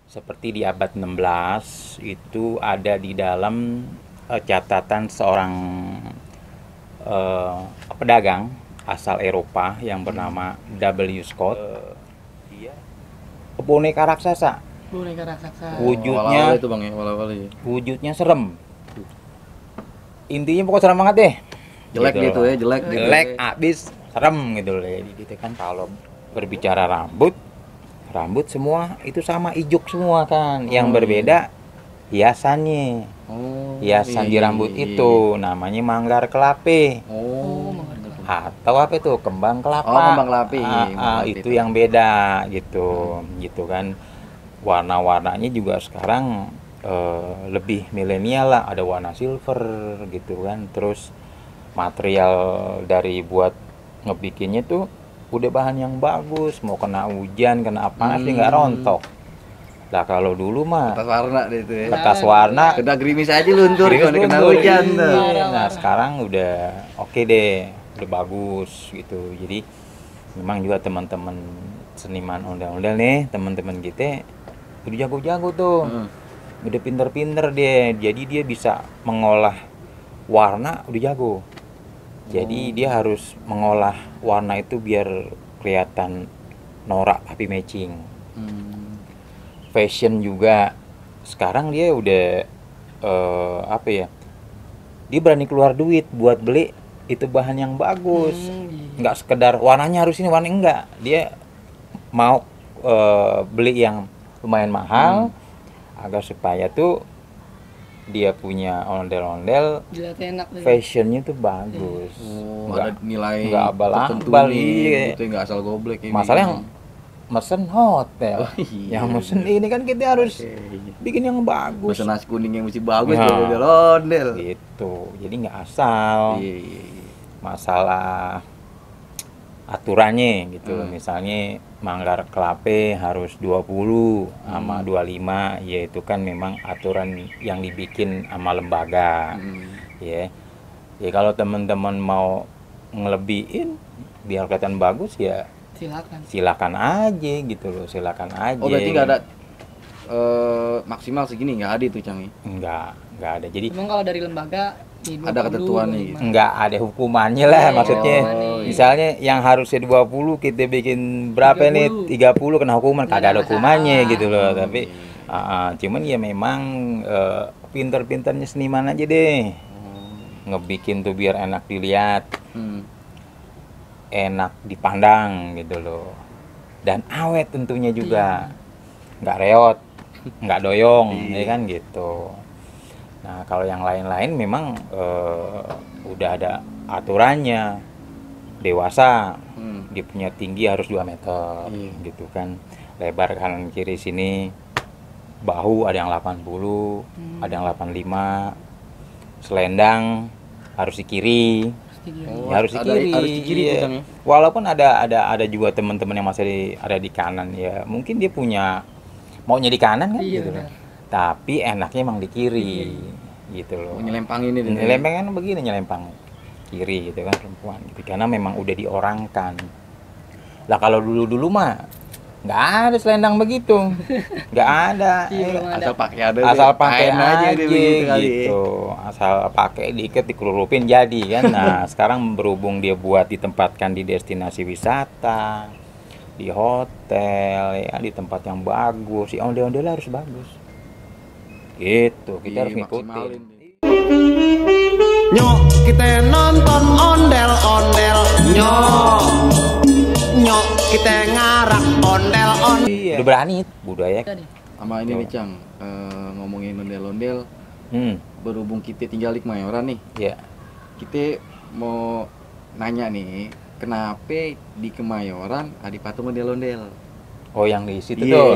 seperti di abad 16 itu ada di dalam catatan seorang eh, pedagang asal Eropa yang bernama W. Scott. Dia boneka raksasa. Boneka raksasa. Wujudnya Awal-awal itu bang ya, awal-awal ya. wujudnya serem. Intinya pokoknya serem banget deh. Jelek gitu ya, jelek gitu. Jelek abis serem gitu loh. Jadi gitu kan kalau berbicara rambut semua itu sama, ijuk semua kan. Yang berbeda hiasannya. Oh, Hiasan di iya, rambut iya, itu namanya manggar kelape. Oh, Atau apa itu, kembang kelapa. Oh, kembang kelapi. Itu yang beda gitu. Gitu kan. Warna-warnanya juga sekarang lebih milenial lah, ada warna silver gitu kan. Terus material dari buat ngebikinnya tuh udah bahan yang bagus, mau kena hujan kena apa sih nggak rontok. Lah kalau dulu mah kertas warna deh itu ya. kertas warna Kena gerimis aja luntur gerimis kalau kena luntur. hujan tuh. Iya. Nah sekarang udah oke deh, udah bagus gitu. Jadi memang juga teman-teman seniman ondel-ondel nih, teman-teman kita udah jago-jago tuh. Udah pinter-pinter dia, jadi dia bisa mengolah warna udah jago. Jadi dia harus mengolah warna itu biar kelihatan norak tapi matching. Fashion juga sekarang dia udah apa ya? Dia berani keluar duit buat beli itu bahan yang bagus. Nggak sekedar warnanya harus ini, warna enggak. Dia mau beli yang lumayan mahal agar supaya tuh dia punya ondel-ondel fashionnya tuh bagus. Nggak ada nilai nggak tertentu abal-abal, nih, iya. gitu ya, nggak asal goblek ini. Masalah yang mesen hotel, iya. yang mesen ini kan kita harus bikin yang bagus. Mesen nasi kuning yang mesti bagus, Nah. ondel-ondel. Gitu, jadi nggak asal. Iya, iya, iya. Masalah aturannya gitu. Misalnya manggar kelape harus 20 sama 25, yaitu kan memang aturan yang dibikin sama lembaga. Ya. Ya kalau teman-teman mau ngelebihin biar kelihatan bagus ya silakan aja gitu loh, silakan aja. Oh berarti nggak ada maksimal segini, nggak ada itu Cangi? Nggak ada. Jadi Emang kalau dari lembaga ada ketentuan nih. nggak ada hukumannya lah, maksudnya. Oh, iya. Misalnya yang harusnya 20 kita bikin berapa 30. nih, 30 kena hukuman, kagak ada hukumannya masalah. gitu loh. Tapi cuman ya memang pinter-pinternya seniman aja deh ngebikin tuh biar enak dilihat, enak dipandang gitu loh, dan awet tentunya juga, nggak reot, nggak doyong, ya kan gitu. Nah kalau yang lain-lain memang udah ada aturannya. Dewasa dia punya tinggi harus 2 meter gitu kan, lebar kanan kiri sini, bahu ada yang 80, ada yang 85, selendang harus di kiri. Ya, harus di kiri. Harus di kiri iya. tuh, Kang, ya? Walaupun ada juga teman-teman yang masih ada di kanan ya, mungkin dia punya maunya di kanan kan gitu kan. Tapi enaknya emang di kiri gitu loh. Nyelempang ini deh. Nyelempang kan begini, nyelempang kiri gitu kan perempuan gitu, karena memang udah diorangkan. Lah kalau dulu mah nggak ada selendang begitu, nggak ada. Asal pakai ada. Asal pakai aja deh begitu kali. gitu, asal pakai diikat dikelurupin jadi kan. Nah sekarang berhubung dia buat ditempatkan di destinasi wisata, di hotel ya, di tempat yang bagus, ya ondel-ondel harus bagus gitu, kita harus ngikutin. Nyok kita nonton ondel-ondel, nyok kita ngarak ondel-ondel. Iya. Udah berani budaya. Sama ini nih Cang, ngomongin ondel-ondel, berhubung kita tinggal di Kemayoran nih, Ya. kita mau nanya nih, kenapa di Kemayoran ada patung ondel-ondel? Oh yang di situ Iya. tuh,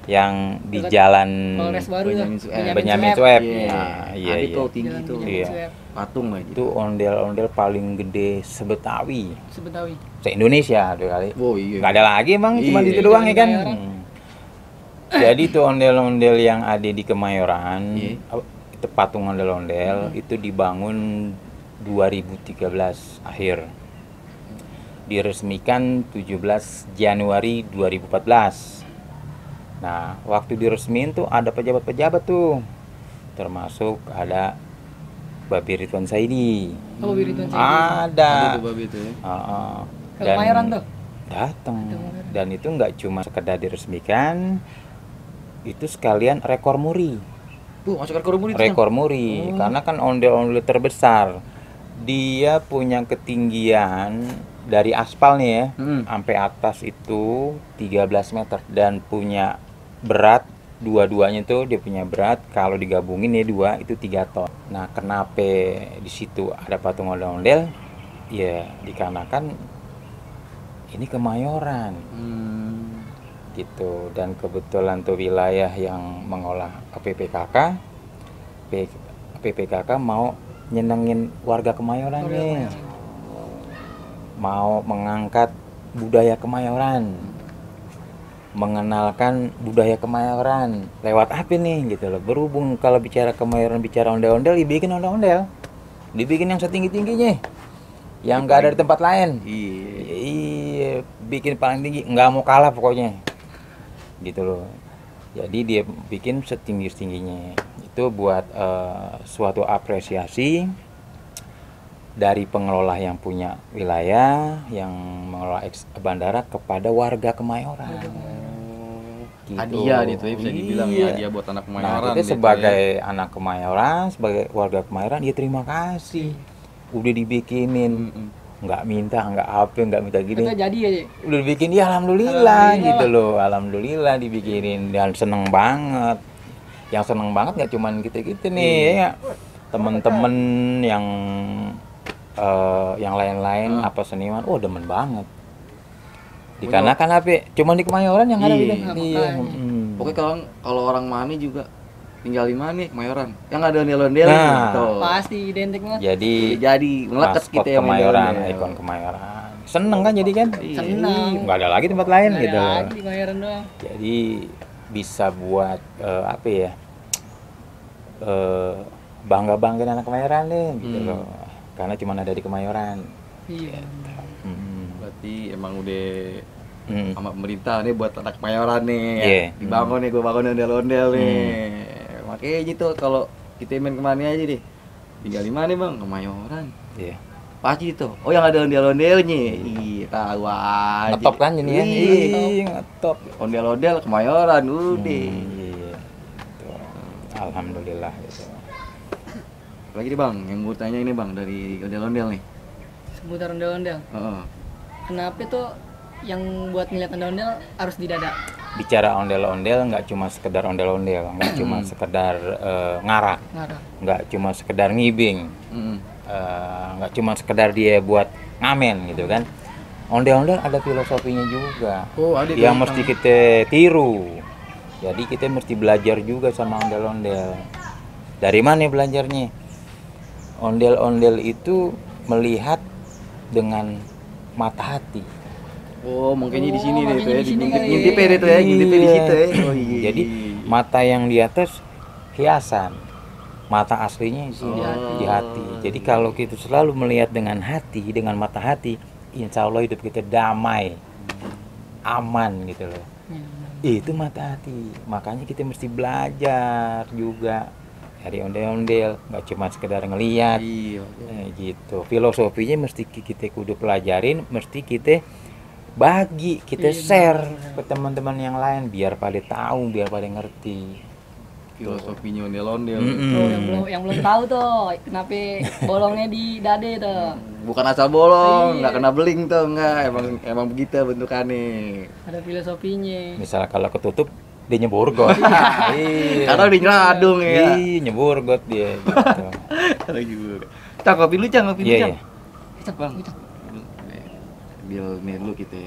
yang di Dekat jalan Polres baru tuh. Benyamin Sueb. Benyamin Sueb. Iya. Nah, iya, Ada iya. tuh tinggi Jalan tuh, Iya. patung lah Itu gitu. ondel-ondel paling gede sebetawi, Sebetawi. se-Indonesia tuh kali. Oh iya. Nggak ada lagi emang, cuma Iya. di situ doang ya kan. Kemayoran. Jadi tuh ondel-ondel yang ada di Kemayoran, Iya. itu patung ondel-ondel itu dibangun 2013 akhir. Diresmikan 17 Januari 2014. Nah, waktu diresmiin tuh ada pejabat-pejabat tuh, termasuk ada Babi Ridwan Saidi. Oh, Ridwan Saidi. Ada Ada. tuh babi itu ya. Ke Kemayoran tuh. Datang. Datang. Dan itu nggak cuma sekedar diresmikan, itu sekalian rekor muri. Masuk rekor muri itu. Rekor muri, karena kan ondel-ondel terbesar. Dia punya ketinggian dari aspal nih ya, sampai atas itu 13 meter dan punya berat dua-duanya tuh dia punya berat kalau digabungin ya dua itu 3 ton. Nah, kenapa di situ ada patung ondel-ondel? Ya dikarenakan ini Kemayoran. Gitu, dan kebetulan tuh wilayah yang mengolah PPKK mau nyenengin warga Kemayoran nih, mau mengangkat budaya Kemayoran, mengenalkan budaya Kemayoran lewat apa nih gitu loh. Berhubung kalau bicara Kemayoran bicara ondel-ondel, dibikin ondel-ondel, dibikin yang setinggi-tingginya, yang nggak ada di tempat lain. Iya, bikin paling tinggi, nggak mau kalah pokoknya gitu loh. Jadi dia bikin setinggi-tingginya. Itu buat suatu apresiasi dari pengelola yang punya wilayah, yang mengelola bandara kepada warga Kemayoran. Gitu. Hadiah gitu ya, bisa dibilang ya, hadiah buat anak Kemayoran. Nah, kita gitu sebagai ya. anak Kemayoran, sebagai warga Kemayoran, ya terima kasih. Udah dibikinin. Nggak minta, nggak minta gini. Itu jadi aja. Udah dibikin, ya alhamdulillah gitu loh. Alhamdulillah dibikinin dan seneng banget. Yang seneng banget nggak cuman kita-kita nih ya. Temen-temen yang lain-lain apa seniman, demen banget. Dikarenakan apa? Cuman di Kemayoran yang ada gitu. Iya. Pokoknya kalau orang Mani juga tinggal di mana Kemayoran yang ada ondel-ondel Nah, gitu. Pasti identik banget. Jadi melekat maskot kita yang Kemayoran, ondel-ondel. ikon Kemayoran. Seneng kan jadi kan? Seneng. Nggak ada lagi tempat lain Nggak gitu. ada lagi di Kemayoran doang. Jadi bisa buat apa ya? Bangga-banggain anak Kemayoran deh gitu loh. Karena cuma ada di Kemayoran. Iya. Berarti emang udah sama pemerintah nih buat anak Kemayoran nih. Iya. Dibangun nih, gue bangun ondel-ondel nih. Makanya gitu kalau kita main kemana aja deh. Tinggal di mana bang? Kemayoran. Iya. Pasti itu. Oh yang ada ondel-ondelnya. Iya tahu aja. Ngetop kan jadi ya? Iya, ngetop. Ondel-ondel Kemayoran udah. Iya. Tuh. Alhamdulillah gitu. Lagi nih bang, yang gue tanya ini bang dari ondel-ondel nih. Seputar ondel-ondel. Heeh. Kenapa tuh yang buat ngeliat ondel-ondel harus di dada? Bicara ondel-ondel nggak cuma sekedar ondel-ondel, nggak cuma sekedar ngarak, nggak cuma sekedar ngibing, nggak cuma sekedar dia buat ngamen gitu kan. Ondel-ondel ada filosofinya juga, Ada yang mesti kita tiru. Jadi kita mesti belajar juga sama ondel-ondel. Dari mana belajarnya? Ondel-ondel itu melihat dengan mata hati. Makanya di sini deh tuh ya, makanya di sini kali. ngintipnya deh tuh ya, ngintipnya di situ ya. Oh iya. Jadi mata yang di atas hiasan, mata aslinya di hati. Jadi kalau kita selalu melihat dengan hati, dengan mata hati, insya Allah hidup kita damai, aman gitu loh. Itu mata hati. Makanya kita mesti belajar juga dari ondel-ondel, nggak cuma sekedar ngelihat. Iya. Gitu. Filosofinya mesti kita kudu pelajarin, mesti kita bagi, kita share ke teman-teman yang lain biar pada tahu, biar pada ngerti Filosofinya ondel-ondel. Oh, yang belum tahu tuh kenapa bolongnya di dade tuh. Bukan asal bolong, nggak kena beling tuh, enggak. Emang begitu bentukannya. Ada filosofinya. Misal kalau ketutup dia nyebur got. Iya. Karena udah nyeladung ya. Iya, nyebur got dia gitu. Ada juga. Cang, kopi lu Cang, kopi lu Iya, Cang. iya. Kecap, Bang. kecap. Ambil nih dulu kita.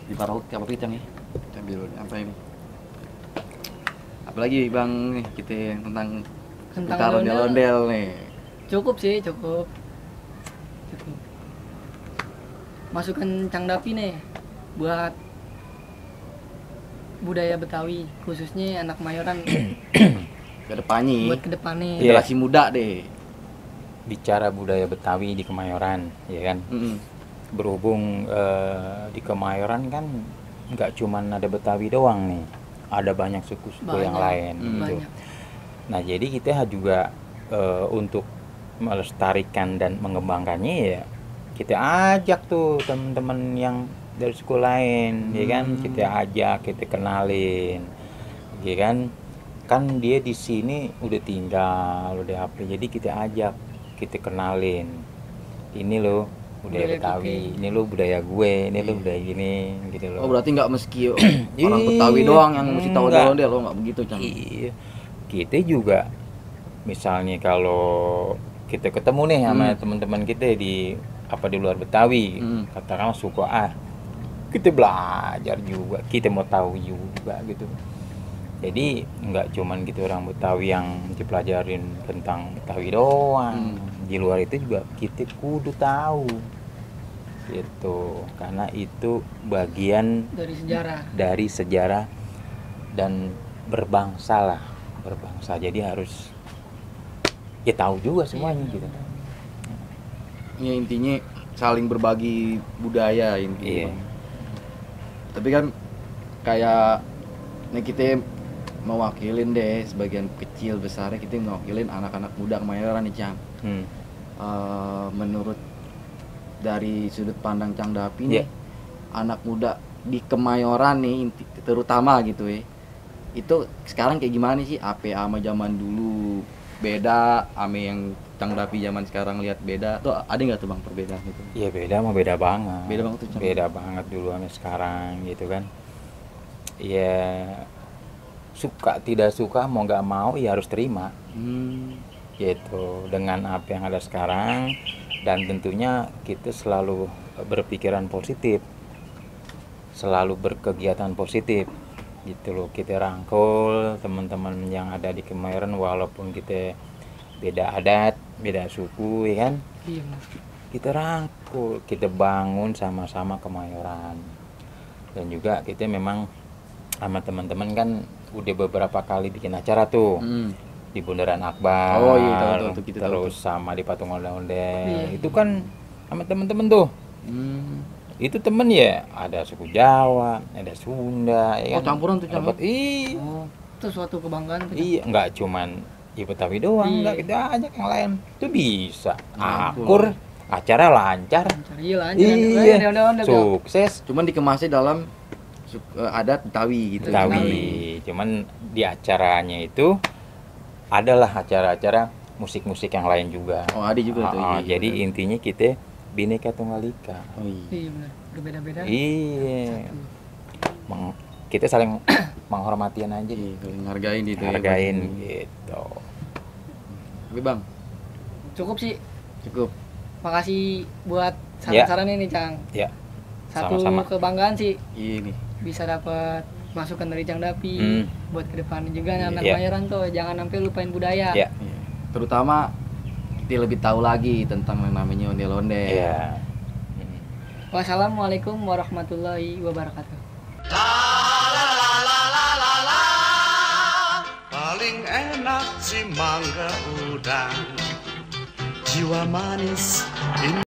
Di parol apa Cang ya? Kita ambil apa ini? Apalagi Bang nih kita tentang ondel-ondel nih. Cukup sih, cukup. Masukan Cang Dapi nih buat budaya Betawi, khususnya anak Kemayoran Kedepannya, buat kedepannya. generasi muda deh. Bicara budaya Betawi di Kemayoran, ya kan? Berhubung di Kemayoran kan nggak cuman ada Betawi doang nih, ada banyak suku-suku yang lain gitu. Banyak. Nah jadi kita juga untuk melestarikan dan mengembangkannya ya kita ajak tuh teman-teman yang dari suku lain, ya kan, kita ajak, kita kenalin, ya kan dia di sini udah tinggal, udah apa, jadi kita ajak, kita kenalin, ini loh budaya Betawi, ini loh budaya gue, ini loh budaya gini, gitu loh. Oh berarti nggak meski orang Iya, Betawi doang yang mesti tahu enggak. ondel-ondel, lo nggak begitu Cang? Iya, kita juga misalnya kalau kita ketemu nih sama teman-teman kita di luar Betawi, katakanlah suku A, kita belajar juga, kita mau tahu juga gitu. Jadi nggak cuman gitu orang Betawi yang dipelajarin tentang Betawi doang, di luar itu juga kita kudu tahu gitu, karena itu bagian Dari sejarah dan berbangsa lah, berbangsa, jadi harus ya tahu juga semuanya gitu. Ya intinya saling berbagi budaya intinya. Iya. Tapi kan kayak nih kita mewakilin deh sebagian kecil besarnya, kita mewakilin anak-anak muda Kemayoran nih Cang. Menurut dari sudut pandang Cang Dapi nih, anak muda di Kemayoran nih terutama gitu ya, itu sekarang kayak gimana sih? Apa sama zaman dulu beda, ame yang Cang Dapi zaman sekarang lihat beda tuh, ada nggak tuh Bang perbedaan itu? Iya beda banget. Beda banget tuh Cang. Beda banget dulu sama sekarang gitu kan. Ya suka tidak suka mau nggak mau ya harus terima. Gitu dengan apa yang ada sekarang, dan tentunya kita selalu berpikiran positif, selalu berkegiatan positif gitu loh. Kita rangkul teman-teman yang ada di Kemayoran walaupun kita beda adat, beda suku, ya kan, Iya. kita rangkul, kita bangun sama-sama Kemayoran. Dan juga kita memang sama teman-teman kan udah beberapa kali bikin acara tuh di Bundaran Akbar. Oh iya, tahu kita terus tahu. sama di Patung Ondel-Ondel. Iya. Itu kan sama teman-teman tuh. Itu temen ya, ada suku Jawa, ada Sunda, ya Oh, kan? campuran tuh, Cang. Iya. Oh, itu suatu kebanggaan tuh. Cang. Iya, nggak cuman ya Betawi doang, Iya. nggak, kita ajak yang lain. Itu bisa. Ngampur. Akur, acara lancar. Iya lanjut. Iya, Ondel-ondel, Cang. sukses. Cuman dikemasnya dalam adat Betawi gitu. Betawi. Cuman di acaranya itu adalah acara-acara musik-musik yang lain juga. Oh, ada juga tuh. Iya, Jadi bener. intinya kita Bhinneka Tunggal Ika. Oh iya. Iya benar. Berbeda-beda. Iya. Kita saling menghormatin aja, Iya, saling hargain gitu ya. hargain gitu. Tapi Bang, Cukup sih. cukup. Makasih buat Ya. saran-saran ini, Cang. Ya, Satu sama-sama. kebanggaan sih Ini. bisa dapat masukan dari Cang Dapi buat kedepannya juga anak Iya. Kemayoran tuh jangan sampai lupain budaya. Ya. Iya. Terutama kita lebih tahu lagi tentang yang namanya ondel-ondel. Iya. Wassalamualaikum warahmatullahi wabarakatuh. Paling enak si mangga udang, jiwa manis